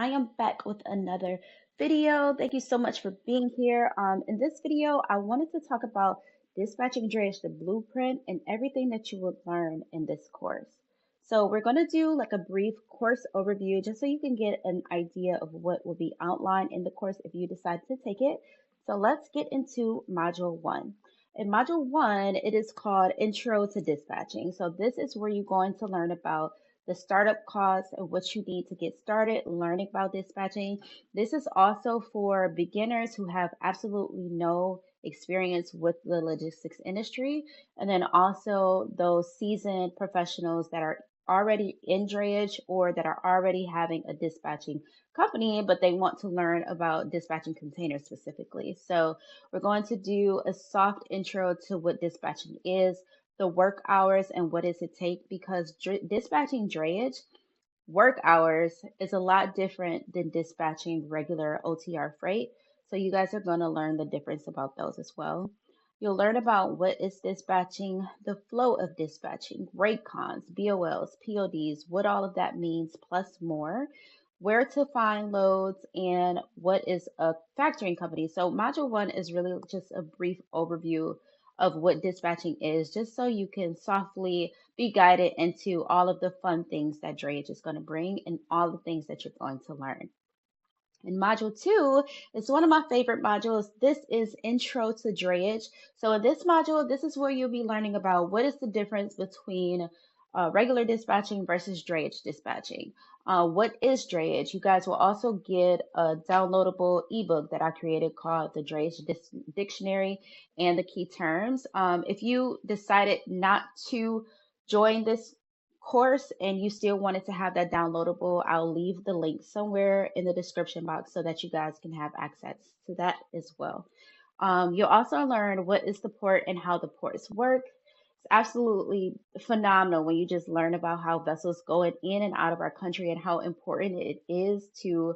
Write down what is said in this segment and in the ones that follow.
I am back with another video. Thank you so much for being here. In this video, I wanted to talk about dispatching drayage, the blueprint, and everything that you would learn in this course. So we're going to do like a brief course overview just so you can get an idea of what will be outlined in the course if you decide to take it. So let's get into module one. In module one, it is called Intro to Dispatching. So this is where you're going to learn about the startup costs and what you need to get started learning about dispatching. This is also for beginners who have absolutely no experience with the logistics industry, and then also those seasoned professionals that are already in drayage or that are already having a dispatching company, but they want to learn about dispatching containers specifically. So we're going to do a soft intro to what dispatching is, the work hours, and what does it take, because dispatching drayage work hours is a lot different than dispatching regular OTR freight. So you guys are going to learn the difference about those as well. You'll learn about what is dispatching, the flow of dispatching, rate cons, BOLs, PODs, what all of that means, plus more, where to find loads, and what is a factoring company. So module one is really just a brief overview of what dispatching is, just so you can softly be guided into all of the fun things that drayage is going to bring and all the things that you're going to learn. And module two is one of my favorite modules. This is Intro to Drayage. So in this module, this is where you'll be learning about what is the difference between regular dispatching versus drayage dispatching. What is drayage? You guys will also get a downloadable ebook that I created called the Drayage Dictionary and the Key Terms. If you decided not to join this course and you still wanted to have that downloadable, I'll leave the link somewhere in the description box so that you guys can have access to that as well. You'll also learn what is the port and how the ports work. It's absolutely phenomenal when you just learn about how vessels go in and out of our country and how important it is to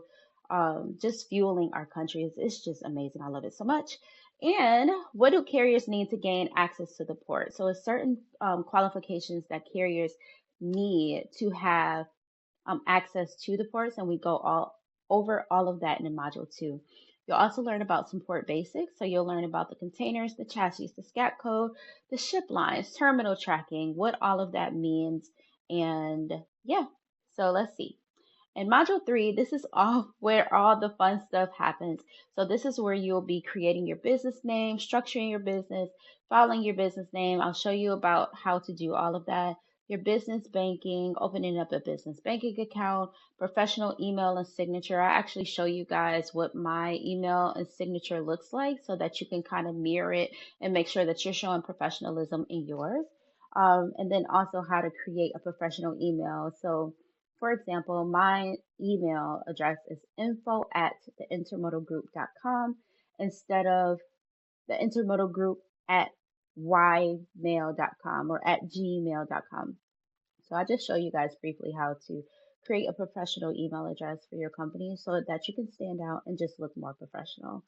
just fueling our country. It's just amazing. I love it so much. And what do carriers need to gain access to the port? So, it's certain qualifications that carriers need to have access to the ports, and we go all over all of that in module two. You'll also learn about some port basics. So you'll learn about the containers, the chassis, the SCAP code, the ship lines, terminal tracking, what all of that means. And yeah, so let's see. In module three, this is all where all the fun stuff happens. So this is where you'll be creating your business name, structuring your business, filing your business name. I'll show you about how to do all of that. Your business banking, opening up a business banking account, professional email and signature. I actually show you guys what my email and signature looks like so that you can kind of mirror it and make sure that you're showing professionalism in yours. And then also how to create a professional email. So for example, my email address is info@theintermodalgroup.com instead of the intermodal group at ymail.com or at gmail.com. So I just show you guys briefly how to create a professional email address for your company so that you can stand out and just look more professional.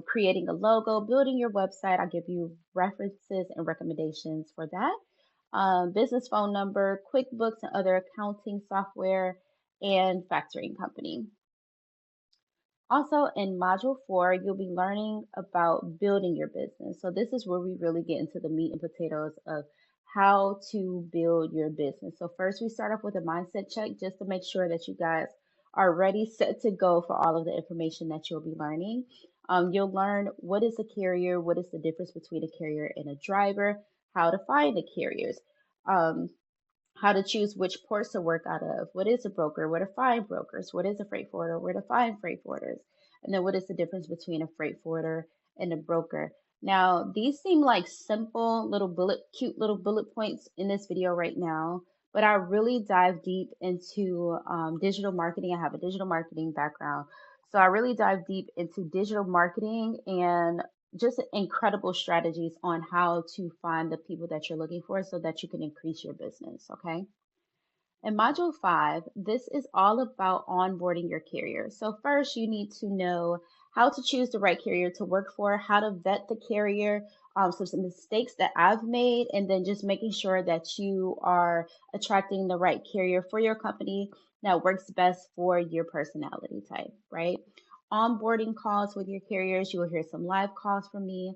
Creating a logo, building your website. I'll give you references and recommendations for that. Business phone number, QuickBooks and other accounting software, and factoring company. Also, in module four, you'll be learning about building your business. So this is where we really get into the meat and potatoes of how to build your business. So first, we start off with a mindset check just to make sure that you guys are ready, set to go for all of the information that you'll be learning. You'll learn what is a carrier, what is the difference between a carrier and a driver, how to find the carriers, um, how to choose which ports to work out of, what is a broker, where to find brokers, what is a freight forwarder, where to find freight forwarders, and then what is the difference between a freight forwarder and a broker. Now, these seem like simple little cute little bullet points in this video right now, but I really dive deep into digital marketing. I have a digital marketing background. So I really dive deep into digital marketing and just incredible strategies on how to find the people that you're looking for so that you can increase your business. Okay. In module five, this is all about onboarding your carrier. So first you need to know how to choose the right carrier to work for, how to vet the carrier, so some mistakes that I've made, and then just making sure that you are attracting the right carrier for your company. that works best for your personality type, right? Onboarding calls with your carriers, you will hear some live calls from me.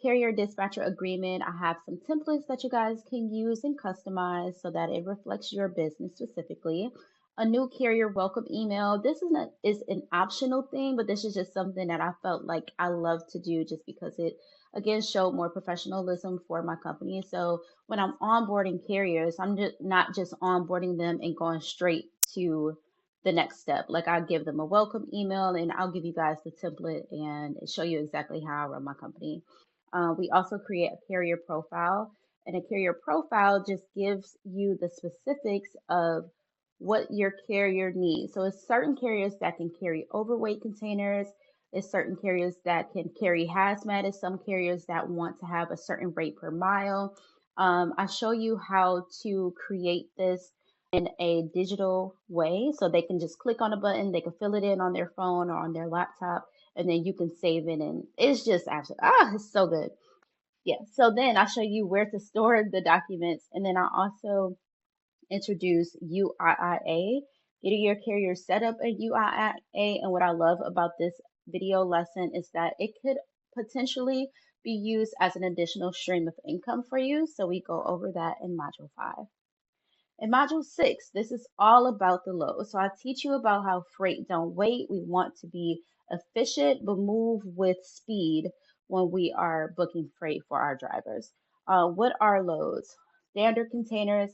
Carrier dispatcher agreement, I have some templates that you guys can use and customize so that it reflects your business specifically. A new carrier welcome email. This is an optional thing, but this is just something that I felt like I love to do just because it again showed more professionalism for my company. So when I'm onboarding carriers, I'm just not just onboarding them and going straight to the next step. Like I'll give them a welcome email and I'll give you guys the template and show you exactly how I run my company. We also create a carrier profile, and a carrier profile just gives you the specifics of what your carrier needs. So it's certain carriers that can carry overweight containers. It's certain carriers that can carry hazmat. It's some carriers that want to have a certain rate per mile. I show you how to create this in a digital way so they can just click on a button, they can fill it in on their phone or on their laptop, and then you can save it. And it's just absolutely, it's so good. Yeah. So then I'll show you where to store the documents. And then I also introduce UIIA, getting your carrier set up a UIIA. And what I love about this video lesson is that it could potentially be used as an additional stream of income for you. So we go over that in module 5. In module 6, this is all about the load. So I teach you about how freight don't wait. We want to be efficient but move with speed when we are booking freight for our drivers. What are loads? Standard containers,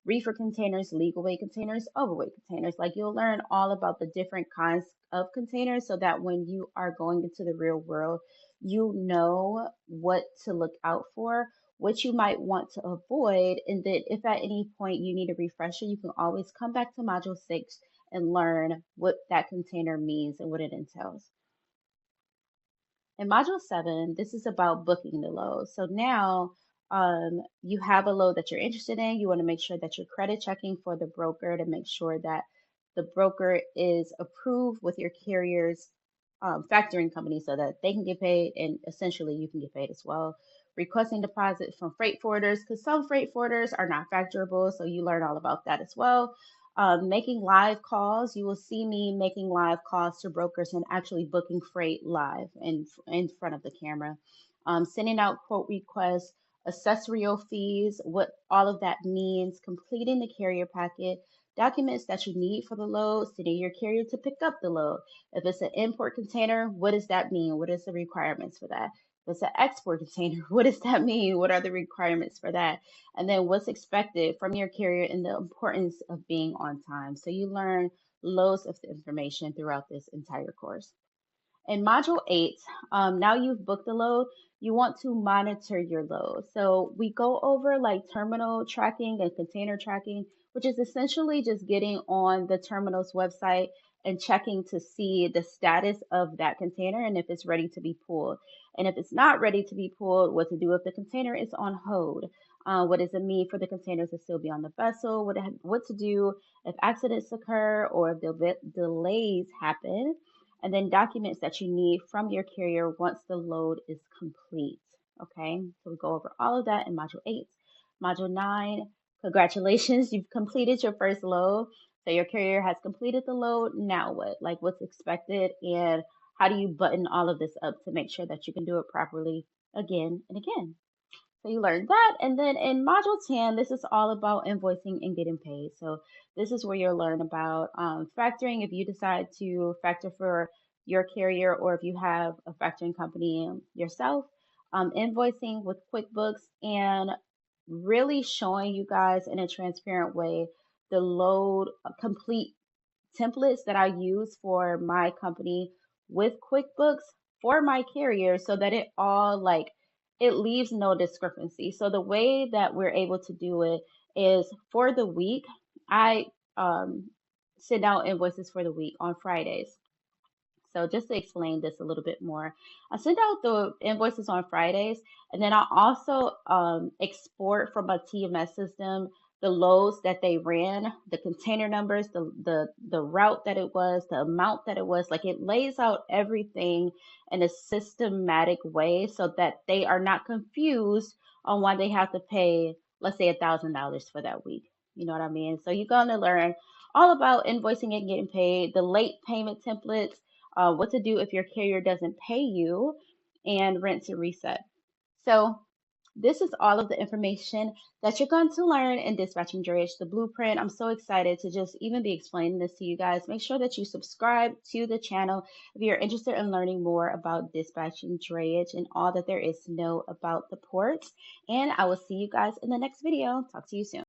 reefer containers, legal weight containers, overweight containers. Like you'll learn all about the different kinds of containers so that when you are going into the real world, you know what to look out for, what you might want to avoid, and then if at any point you need a refresher, you can always come back to module 6 and learn what that container means and what it entails. In module 7, this is about booking the load. So now you have a load that you're interested in. You want to make sure that you're credit checking for the broker to make sure that the broker is approved with your carrier's factoring company so that they can get paid and essentially you can get paid as well. Requesting deposits from freight forwarders because some freight forwarders are not factorable, so you learn all about that as well. Making live calls. You will see me making live calls to brokers and actually booking freight live in front of the camera. Sending out quote requests, accessorial fees, what all of that means, completing the carrier packet, documents that you need for the load, sending your carrier to pick up the load. If it's an import container, what does that mean? What is the requirements for that? If it's an export container, what does that mean? What are the requirements for that? And then what's expected from your carrier and the importance of being on time. So you learn loads of information throughout this entire course. In module 8, now you've booked the load, you want to monitor your load. So we go over like terminal tracking and container tracking, which is essentially just getting on the terminal's website and checking to see the status of that container and if it's ready to be pulled. And if it's not ready to be pulled, what to do if the container is on hold. What does it mean for the containers to still be on the vessel? What to do if accidents occur or if delays happen, and then documents that you need from your carrier once the load is complete. Okay, so we go over all of that in module 8. Module 9, congratulations, you've completed your first load. So your carrier has completed the load. Now what? Like what's expected and how do you button all of this up to make sure that you can do it properly again and again? So you learn that. And then in module 10, this is all about invoicing and getting paid. So this is where you'll learn about factoring if you decide to factor for your carrier or if you have a factoring company yourself, invoicing with QuickBooks, and really showing you guys in a transparent way the load complete templates that I use for my company with QuickBooks for my carrier so that it all like it leaves no discrepancy. So the way that we're able to do it is for the week, I send out invoices for the week on Fridays. So just to explain this a little bit more, I send out the invoices on Fridays, and then I also export from my TMS system the loads that they ran, the container numbers, the route that it was, the amount that it was. Like it lays out everything in a systematic way so that they are not confused on why they have to pay, let's say, $1,000 for that week. You know what I mean? So you're gonna learn all about invoicing and getting paid, the late payment templates, what to do if your carrier doesn't pay you, and rinse and reset. So this is all of the information that you're going to learn in Dispatching Drayage, the blueprint. I'm so excited to just even be explaining this to you guys. Make sure that you subscribe to the channel if you're interested in learning more about dispatching drayage and all that there is to know about the ports. And I will see you guys in the next video. Talk to you soon.